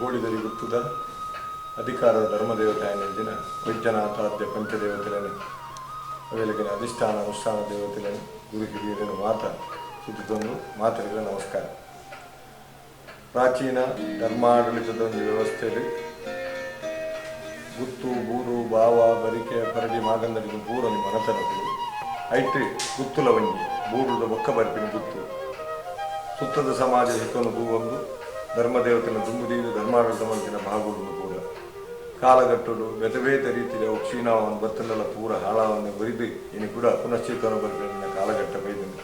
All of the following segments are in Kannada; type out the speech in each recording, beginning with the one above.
ಗೋಳಿದಲ್ಲಿ ಗುತ್ತದ ಅಧಿಕಾರದ ಧರ್ಮದೇವತೆಯಂದಿನ ವೈದ್ಯನಾಥಾದ್ಯ ಪಂಚದೇವತೆಗಳನ್ನು ಅವೆಲಗಿನ ಅಧಿಷ್ಠಾನ ಅನುಷ್ಠಾನ ದೇವತೆಗಳನ್ನು ಗುರು ಹಿರಿಯರನ್ನು ಸುತ್ತಿದ್ದೊಂದು ಮಾತರಿಗೆ ನಮಸ್ಕಾರ. ಪ್ರಾಚೀನ ಧರ್ಮಾಡಳಿತದ ಒಂದು ವ್ಯವಸ್ಥೆಯಲ್ಲಿ ಗುತ್ತು ಬೂರು ಬಾವ ಬರಿಕೆ ಪರಡಿ ಮಾಗಂದರಿಗೆ ಬೂರನಿ ಮನತನಗಳು ಐಟಿ ಗುತ್ತುಲ ವಂಜಿ ಬೂರುದ ಬೊಕ್ಕ ಬರ್ಪಿನ ಗುತ್ತು ಸುತ್ತದ ಸಮಾಜ ಹಿತವನ್ನು ಭೂವೊಂದು ಧರ್ಮದೇವತೆಯನ್ನು ದುಂಬುದೀದು ಧರ್ಮಾಡಳಿತ ಮಂತಿನ ಭಾಗುವುದು ಕೂಡ ಕಾಲಗಟ್ಟಲು ಬೇತ ರೀತಿಯ ಕ್ಷೀಣವನ್ನು ಬತ್ತನೆಲ್ಲ ಪೂರ ಹಾಳವನ್ನು ಬರಿದು ಇನ್ನು ಕೂಡ ಪುನಶ್ಚೇತನ ಬರ್ಪಿನ ಕಾಲಘಟ್ಟ ಬೈದನು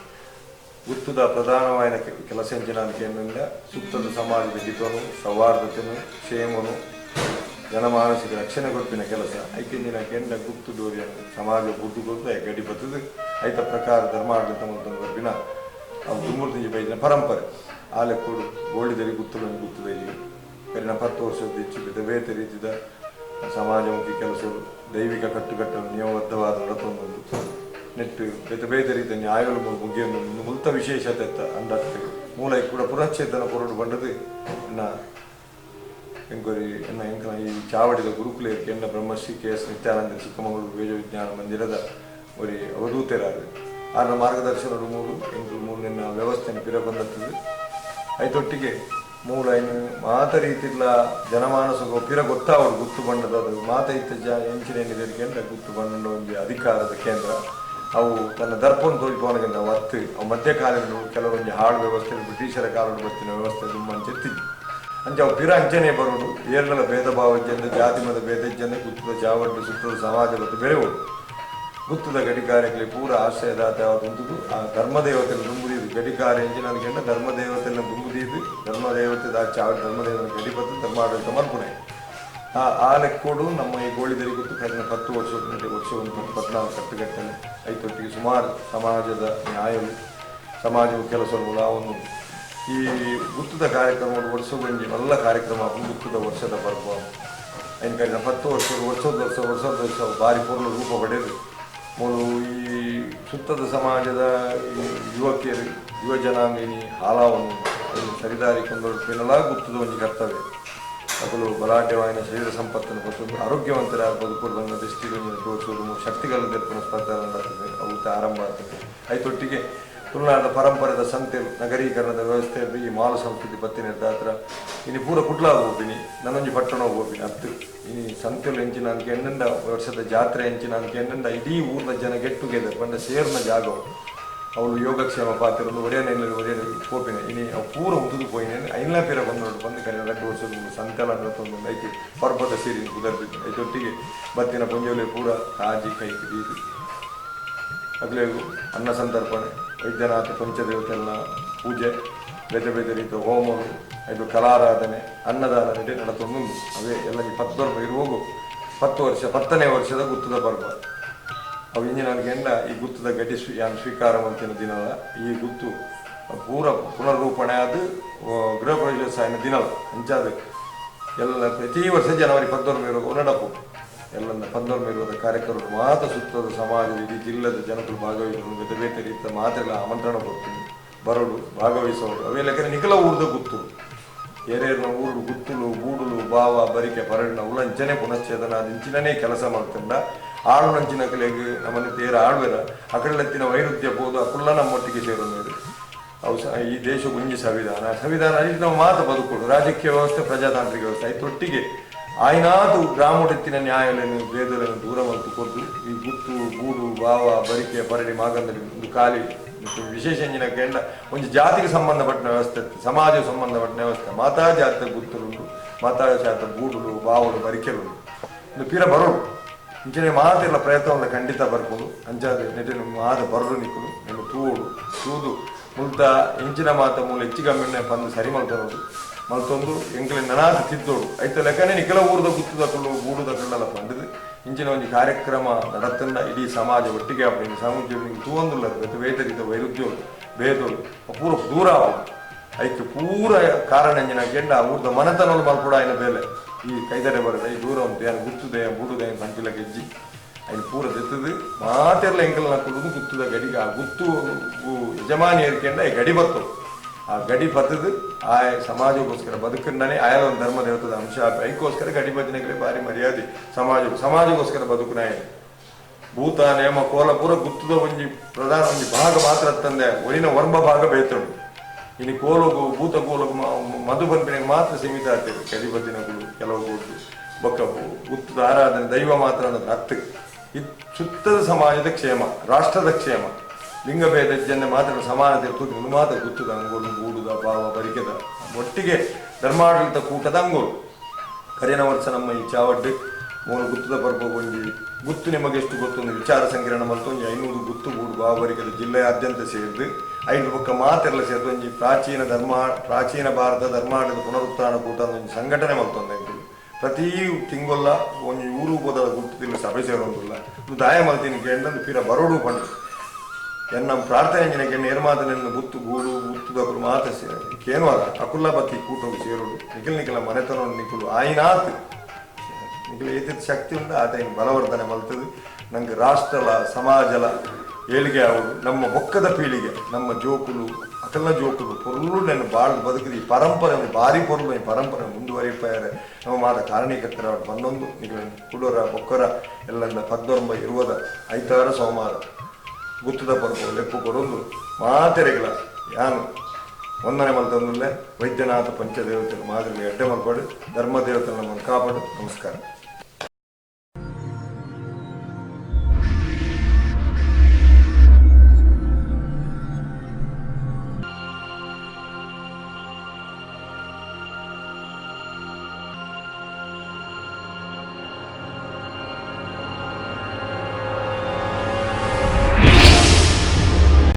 ಗುತ್ತದ ಪ್ರಧಾನವಾದ ಕೆಲಸ ಎಂಚಿನಿಂದ ಸುತ್ತದ ಸಮಾಜದ ಹಿತನು ಸೌಹಾರ್ದತೆಯನ್ನು ಕ್ಷೇಮನು ಜನಮಾನಸಿಕ ರಕ್ಷಣೆ ಕೊಟ್ಟಿನ ಕೆಲಸ ಐಕೆಂದಿನ ಕೆಂಡ ಗುತ್ತು ಡೋರಿಯನ್ನು ಸಮಾಜ ಬುದ್ಧುಗೊತ್ತು ಗಡಿ ಬತ್ತದು ಐತ ಪ್ರಕಾರ ಧರ್ಮಾಡಳಿತ ಮಂತನ ಬರ್ಪಿನ ಅವು ದುಮ್ಮೂರ್ತಿ ಬೈದಿನ ಪರಂಪರೆ ಆಲೆಕ್ಕೂಡು ಗೋಳಿದಲ್ಲಿ ಗುತ್ತಲನ್ನು ಗುತ್ತದ ಇಲ್ಲಿ ಕರಿನ 10 ವರ್ಷದ ಹೆಚ್ಚು ಬೇತೆ ರೀತಿಯ ಸಮಾಜಮುಖಿ ಕೆಲಸಗಳು ದೈವಿಕ ಕಟ್ಟುಕಟ್ಟನ್ನು ನಿಯಮಬದ್ಧವಾದ ನಡತೊಂದು ನೆಟ್ಟು ಬೇತೆ ರೀತಿಯ ನ್ಯಾಯಗಳು ಮುಗಿಯನ್ನು ಮುಲ್ತ ವಿಶೇಷತೆ ಅಂದಟ್ಟು ಮೂಲ ಕೂಡ ಪುನಶ್ಚೇತನ ಕೊರಡು ಬಂಡದು ಎಂಕೊರಿ ಈ ಚಾವಡಿದ ಗುರುಕುಲ ಎನ್ನ ಬ್ರಹ್ಮಶ್ರೀ ಕೆ.ಎಸ್. ನಿತ್ಯಾನಂದ ಚಿಕ್ಕಮಗಳೂರು ವೇದ ವಿಜ್ಞಾನ ಮಂದಿರದ ಒರಿ ಅವಧೂತರಾರು ಆರ ಮಾರ್ಗದರ್ಶನರು ಮೂರು ನಿನ್ನ ವ್ಯವಸ್ಥೆಯನ್ನು ಪಿರಗೊಂಡದ್ದು ಐತೊಟ್ಟಿಗೆ ಮೂಲ ಇನ್ನು ಮಾತ ರೀತಿಲ್ಲ ಜನಮಾನಸಗ ಪಿರ ಗೊತ್ತಾವಡು ಗುತ್ತು ಬಂಡದ ಅದು ಮಾತ ಇತ್ತ ಎಂಚಿನ ಏನಿದೆ ಗುತ್ತು ಬಂಡ ಒಂದು ಅಧಿಕಾರದ ಕೇಂದ್ರ ಅವು ತನ್ನ ದರ್ಪವನ್ನು ತೋರಿಪವನಿಗೆ ಒತ್ತು ಅವು ಮಧ್ಯಕಾಲಗಳು ಕೆಲವೊಂದು ಹಾಳು ವ್ಯವಸ್ಥೆ ಬ್ರಿಟಿಷರ ಕಾಲದ ಬಸ್ತಿನ ವ್ಯವಸ್ಥೆ ತುಂಬ ಚೆತ್ತಿದ್ದು ಅಂಚೆ ಅವು ಪಿರ ಅಂಚನೆ ಬರೋದು ಏರ್ಗಳ ಭೇದ ಭಾವಜ್ಜಂದ ಜಾತಿ ಮತ ಭೇದಜ್ಜಂದ ಗುತ್ತದ ಚಾವಡ್ಡು ಸುತ್ತದ ಸಮಾಜ ಮತ್ತು ಬೆಳೆಯುವುದು ಗುತ್ತದ ಗಡಿಕಾರ್ಯಗಳಿಗೆ ಪೂರ ಆಶ್ರಯದಾತ ಯಾವುದು ಆ ಧರ್ಮದೇವತೆಯನ್ನು ದುಂಬುದಿದ್ದು ಗಡಿಕಾರ್ಯ ಎಂಜಿನ ಧರ್ಮದೇವತೆಯನ್ನು ದುಂಬುದಿದ್ದು ಧರ್ಮದೇವತೆ ಚಾವಡಿ ಧರ್ಮದೇವನ ಗಡಿಪತ್ತು ಧರ್ಮಾಡಳಿತ ಮಲ್ಪುಣೆ ಆ ಲೆಕ್ಕೋಡು ನಮ್ಮ ಈ ಗೋಳಿದಲ್ಲಿ ಗುತ್ತು ಕರಿನ 10 ವರ್ಷ 14 ಕಟ್ಟುಗಟ್ಟಲೆ ಐತೊಟ್ಟಿಗೆ ಸುಮಾರು ಸಮಾಜದ ನ್ಯಾಯವು ಸಮಾಜವು ಕೆಲಸಗಳು ಅವನ್ನು ಈ ಗುತ್ತದ ಕಾರ್ಯಕ್ರಮಗಳು ವರ್ಷ ಎಲ್ಲ ಕಾರ್ಯಕ್ರಮ ಗುತ್ತದ ವರ್ಷದ ಪರ್ವ ಐನು ಕರಿನ 10 ವರ್ಷದ ಭಾರಿ ಪೂರ್ಣ ರೂಪ ಪಡೆದು ಮೂರು ಈ ಸುತ್ತದ ಸಮಾಜದ ಯುವಕಿಯರು ಯುವ ಜನಾಂಗಿನಿ ಹಾಲವನ್ನು ಸರಿದಾರಿ ಕೊಂಡೊಡ್ಪಿನೆಲ್ಲ ಗುತ್ತದ ಒಂದು ಕರ್ತವ್ಯ ಅದಲು ಬಲಾಢ್ಯವಾಯಿನ ಶರೀರ ಸಂಪತ್ತನ್ನು ಕೊಟ್ಟು ಆರೋಗ್ಯವಂತರ ಬದುಕುವುದನ್ನು ದೃಷ್ಟಿಗಳನ್ನು ತೋರಿಸುವುದು ಶಕ್ತಿಗಳನ್ನು ತೆರಪಿನ ಸ್ಪರ್ಧೆ ನಡೆತ್ತದೆ ಅವು ಆರಂಭ ಆಗ್ತದೆ ಐತೊಟ್ಟಿಗೆ ತುಳುನಾಡಿನ ಪರಂಪರೆದ ಸಂತೆ ನಗರೀಕರಣದ ವ್ಯವಸ್ಥೆಯಲ್ಲಿ ಈ ಮಾಲು ಸಂಸ್ಕೃತಿ ಪತ್ತಿನ ಹತ್ರ ಇನ್ನು ಪೂರ ಕುಡ್ಲಾಗ ಹೋಗ್ತೀನಿ ನನ್ನೊಂಜಿ ಪಟ್ಟಣ ಹೋಗ್ತೀನಿ ಹತ್ತು ಇನ್ನು ಸಂತೆಯಲ್ಲಿ ಹೆಂಚಿನ ಅನ್ಕೆ ಎಣ್ಣಂಡ ವರ್ಷದ ಜಾತ್ರೆ ಹೆಂಚಿನ ಅನ್ಕೆ ಎಣ್ಣಂಡ ಇಡೀ ಊರಿನ ಜನ ಗೆಟ್ ಟುಗೆದರ್ ಬಂದ ಸೇರ್ನ ಜಾಗವು ಅವಳು ಯೋಗಕ್ಷೇಮ ಪಾತ್ರರು ಒಡೆಯಲ್ಲಿ ಹೋಪಿನ ಇನ್ನು ಅವು ಪೂರ ಉದುದು ಪೋಯಿನೇನು ಐನ್ಲ ಪೇರ ಬಂದು ಕರೆ 2 ವರ್ಷದ ಸಂತೆಲ ಒಂದು ಐತಿ ಪರ್ಬದ ಸೇರಿ ಕುದರ್ಬಿಟ್ಟು ಐತೊಟ್ಟಿಗೆ ಬತ್ತಿನ ಪುಂಜೋಲೆ ಪೂರ ಕಾಜಿ ಕೈ ಬೀದು ಅಗಲೇಗು ಅನ್ನ ಸಂತರ್ಪಣೆ ವೈದ್ಯನಾಥ ಪಂಚದೇವತೆಲ್ಲ ಪೂಜೆ ಬೇತೆ ರೀತಿಯ ಹೋಮಗಳು ಇದು ಕಲಾರಾಧನೆ ಅನ್ನದಾನ ನಡೆ ನಡತೊಂದು ಅವೇ ಎಲ್ಲ 10 ಇರುವಾಗು 10 ವರ್ಷ 10ನೇ ವರ್ಷದ ಗುತ್ತದ ಪರ್ವ ಅವು ಇಂಜಿನಿಯರ್ಗೆಂಡ ಈ ಗುತ್ತದ ಗಡಿ ಸ್ವೀಕಾರ ಮಂತಿನ ದಿನದ ಈ ಗುತ್ತು ಪೂರ ಪುನರ್ರೂಪಣೆ ಆದ ಗೃಹ ಪ್ರವೇಶೋತ್ಸವ ದಿನದ ಅಂಚಾದ ಎಲ್ಲ ಪ್ರತಿ ವರ್ಷ ಜನವರಿ 11 ನಡಪು ಎಲ್ಲ 11 ಕಾರ್ಯಕ್ರಮಗಳು ಮಾತ್ರ ಸುತ್ತದ ಸಮಾಜದ ಇಡೀ ಜಿಲ್ಲೆದ ಜನಗಳು ಭಾಗವಹಿಸುವುದು ಬೇತೆ ರೀತಿಯ ಮಾತೆಲ್ಲ ಆಮಂತ್ರಣ ಕೊಡ್ತೀನಿ ಬರೋಡು ಭಾಗವಹಿಸೋಡು ಅವೆಲ್ಲ ನಿಖಲ ಊರ್ದ ಗುತ್ತು ಏರೇರ್ನ ಊರು ಗುತ್ತುಲು ಗೂಡುಲು ಬಾವ ಬರಿಕೆ ಪರಡಿನ ಉಳಂಚನೆ ಪುನಶ್ಚೇತನ ಇಂಚಿನೇ ಕೆಲಸ ಮಾಡ್ಕೊಂಡ ಆಳು ನಂಚಿನ ಕಲೆಗೆ ನಮ್ಮನ್ನು ತೇರ ಆಳ್ವೆರ ಅಕಡೆತ್ತಿನ ವೈರುಧ್ಯ ಬೋದು ಅಕುಲ್ಲ ನಮ್ಮೊಟ್ಟಿಗೆ ಸೇರೋದು ಅವು ಈ ದೇಶ ಗುಂಜಿ ಸಂವಿಧಾನ ಅಲ್ಲಿ ನಾವು ಮಾತು ಬದುಕೋಡು ರಾಜಕೀಯ ವ್ಯವಸ್ಥೆ ಪ್ರಜಾತಾಂತ್ರಿಕ ವ್ಯವಸ್ಥೆ ಐತೊಟ್ಟಿಗೆ ಆಯ್ನಾತು ಗ್ರಾಮೋಡೆತ್ತಿನ ನ್ಯಾಯಾಲಯ ಭೇದಗಳನ್ನು ದೂರ ಕೊದ್ದು ಈ ಗುತ್ತು ಗೂಡು ಬಾವ ಬರಿಕೆ ಪರಡಿ ಮಾಗಂದಲ್ಲಿ ಒಂದು ಖಾಲಿ ವಿಶೇಷ ಎಂಜಿನ ಕೆಂಡ ಒಂದು ಜಾತಿಗೆ ಸಂಬಂಧಪಟ್ಟ ವ್ಯವಸ್ಥೆ ಸಮಾಜ ಸಂಬಂಧಪಟ್ಟ ವ್ಯವಸ್ಥೆ ಮಾತಾ ಜಾತಿಯ ಗುತ್ತುಳುಂಟು ಮಾತಾ ಜಾತ ಗೂಡುಲು ಬಾವಲು ಬರಿಕೆಲುಂಟು ಒಂದು ಪಿರ ಬರೋಡು ಇಂಚಿನ ಮಾತಿಲ್ಲ ಪ್ರಯತ್ನವನ್ನು ಖಂಡಿತ ಬರ್ಬೋದು ಅಂಚಾದ ನೆಟ್ಟಿನ ಮಾತ ಬರಲು ನಿಕ್ಕಲು ನಿಮ್ಮ ತೂದು ಮುಲ್ತ ಇಂಚಿನ ಮಾತ ಮೂಲ ಹೆಚ್ಚಿಗಮ್ಮಿನ ಬಂದು ಸರಿ ಮಲ್ತೊಂದು ಎಂಕಲಿ ನನಾದ ತಿದ್ದೋಡು ಐತ ಲೆಕ್ಕನೆ ನಿಖಲ ಊರದ ಗುತ್ತದ ಕಲ್ಲು ಗೂಡುದ ಕಲ್ಲೆಲ್ಲ ಬಂದಿದ್ದು ಇಂಚಿನ ಒಂದು ಕಾರ್ಯಕ್ರಮ ನಡತನ್ನ ಇಡೀ ಸಮಾಜ ಒಟ್ಟಿಗೆ அப்படின்னு ಸಾಮೂಹಿಕ ತೂವೊಂದುಲ್ಲ ವೇತರಿತ ವೈರುಧ್ಯ ಭೇದಗಳು ಪೂರ ದೂರ ಅದಕ್ಕೆ ಪೂರ ಕಾರಣ ಎಂಜಿನ ಗೆಂಡ ಊರ್ದ ಮನೆತನದ ಮಲ್ಪಡ ఆయన ಬೇಲೆ ಈ ಕೈದರೆ ಬರದ ಈ ದೂರ ಉಂಟು ಏನು ಗುತ್ತುದೆ ಬೂಡುದೆ ಪಂಚಿಲ ಗೆಜ್ಜಿ ఆయన ಪೂರ ತೆತ್ತದು ಮಾತೆಲ್ಲ ಎಂಕಲ್ ನಕ್ಕುದು ಗುತ್ತುದ ಗಡಿಗೆ ಆ ಗುತ್ತು ಯಜಮಾನಿ ಏರ್ಕೆಂಡ ಈ ಗಡಿ ಬರ್ತವು ಆ ಗಡಿ ಬತ್ತದು ಆ ಸಮಾಜಕ್ಕೋಸ್ಕರ ಬದುಕಂಡನೆ ಆಯಾ ಒಂದು ಧರ್ಮ ದೇವತದ ಅಂಶ ಅದಕ್ಕೋಸ್ಕರ ಗಡಿ ಭಜನೆಗಳೇ ಭಾರಿ ಮರ್ಯಾದೆ ಸಮಾಜಕ್ಕೋಸ್ಕರ ಬದುಕುನ ಭೂತ ನೇಮ ಕೋಲ ಪೂರ ಗುತ್ತದ ಒಂಜಿ ಪ್ರಧಾನ ಒಂಜಿ ಭಾಗ ಮಾತ್ರ ತಂದೆ ಒಳಿನ ವರ್ಮ ಭಾಗ ಬೇತುಂಡು ಇನ್ನು ಕೋಲಗು ಭೂತ ಕೋಲಗು ಮಧು ಬಂಪಿನಿಗೆ ಮಾತ್ರ ಸೀಮಿತ ಆಗ್ತದೆ ಗಡಿಬದ್ದಿನಗಳು ಕೆಲವು ಕೂಡದು ಬೊಕ್ಕ ಗುತ್ತದ ಆರಾಧನೆ ದೈವ ಮಾತ್ರ ಅನ್ನೋದು ಅರ್ಥ ಇದು ಸುತ್ತದ ಸಮಾಜದ ಕ್ಷೇಮ ರಾಷ್ಟ್ರದ ಕ್ಷೇಮ ಲಿಂಗಭೇದ ಜನ ಮಾತ್ರ ಸಮಾನತೆ ಇರ್ತದೆ ಮಾತ್ರ ಗುತ್ತದ ಅಂಗೋಲು ಗೂಡುದ ಭಾವ ಬರಿಕೆದ ಒಟ್ಟಿಗೆ ಧರ್ಮಾಡಳಿತ ಕೂಟದ ಅಂಗೋಲು ಕರಿನ ವರ್ಷ ನಮ್ಮ ಈ ಚಾವಡ್ಡು ಮೂರು ಗುತ್ತದ ಪರ್ವ ಒಂಜಿ ಗುತ್ತು ನಿಮಗೆ ಎಷ್ಟು ಗೊತ್ತೊಂದು ವಿಚಾರ ಸಂಕಿರಣ ಮತ್ತು ಒಂಜಿ 500 ಗುತ್ತು ಗೂಡು ಭಾವರಿಕೆದ ಜಿಲ್ಲೆಯಾದ್ಯಂತ ಸೇರಿದು 5 ಪಕ್ಕ ಮಾತೆಲ್ಲ ಸೇರಿದು ಒಂಜಿ ಪ್ರಾಚೀನ ಭಾರತ ಧರ್ಮಾಡಳಿತ ಪುನರುತ್ಥಾನ ಕೂಟ ಒಂದು ಸಂಘಟನೆ ಮಲ್ತೊಂದು ಪ್ರತಿ ತಿಂಗೊಲ್ಲ ಒಂಜಿ ಊರು ಹೋದ ಗುತ್ತದಿಲ್ಲ ಸಭೆ ಸೇರೋದಿಲ್ಲ ದಾಯ ಮಲ್ತೀನಿ ಕೇಂದ್ರ ಪಿರ ಬರೋಡು ಪಂಡು ಎನ್ನ ಪ್ರಾರ್ಥನೆ ನೇರ್ಮಾದನೆಯನ್ನು ಗುತ್ತು ಗೂಡು ಗುತ್ತುದವರು ಮಾತ ಕೇನುವಲ್ಲ ಅಕುಲ್ಲ ಬತ್ತಿ ಕೂಟವು ಸೇರುಡು ನಿಖಿಲ ಮನೆತನ ನಿಖುಲು ಆಯ್ನಾತ್ ನಿಖಿಲ ಏತಿದ ಶಕ್ತಿ ಉಂಟು ಆತ ಬಲವರ್ಧನೆ ಮಲ್ತದು ನಂಗೆ ರಾಷ್ಟ್ರಲ ಸಮಾಜಲ ಏಳಿಗೆ ಆಗುದು ನಮ್ಮ ಬೊಕ್ಕದ ಪೀಳಿಗೆ ನಮ್ಮ ಜೋಕುಲು ಅಕಲ್ಲ ಜೋಕುಲು ಪೊರ್ಲು ನಾನು ಬಾಳ್ ಬದುಕಿದ ಈ ಪರಂಪರೆ ಭಾರಿ ಪೊರ್ಲು ಈ ಪರಂಪರೆ ಮುಂದುವರಿಪಾರೆ ನಮ್ಮ ಮಾದ ಕಾರಣೀಕರ್ತರ ಬಂದೊಂದು ನಿಖಿಲ ಕುಡೋರ ಬೊಕ್ಕರ ಎಲ್ಲ ಪದ್ದೊಂಬ ಇರುವುದ ಐತಾರ ಸೋಮವಾರ ಗುತ್ತದ ಪರ್ವ ಲೆಪ್ಪು ಕೊಡೊಂದು ಮಾತೆರೆಗಳ ಯಾನು ಒಂದನೇ ಮಲ್ತಂದುಲ್ಲೆ ವೈದ್ಯನಾಥ ಪಂಚದೇವತೆಗಳು ಮಾದರಿ ಅಡ್ಡೆ ಮಲ್ಪಾಡು ಧರ್ಮ ದೇವತೆಗಳ ನಮ್ಮನ್ನು ಕಾಪಾಡು ನಮಸ್ಕಾರ.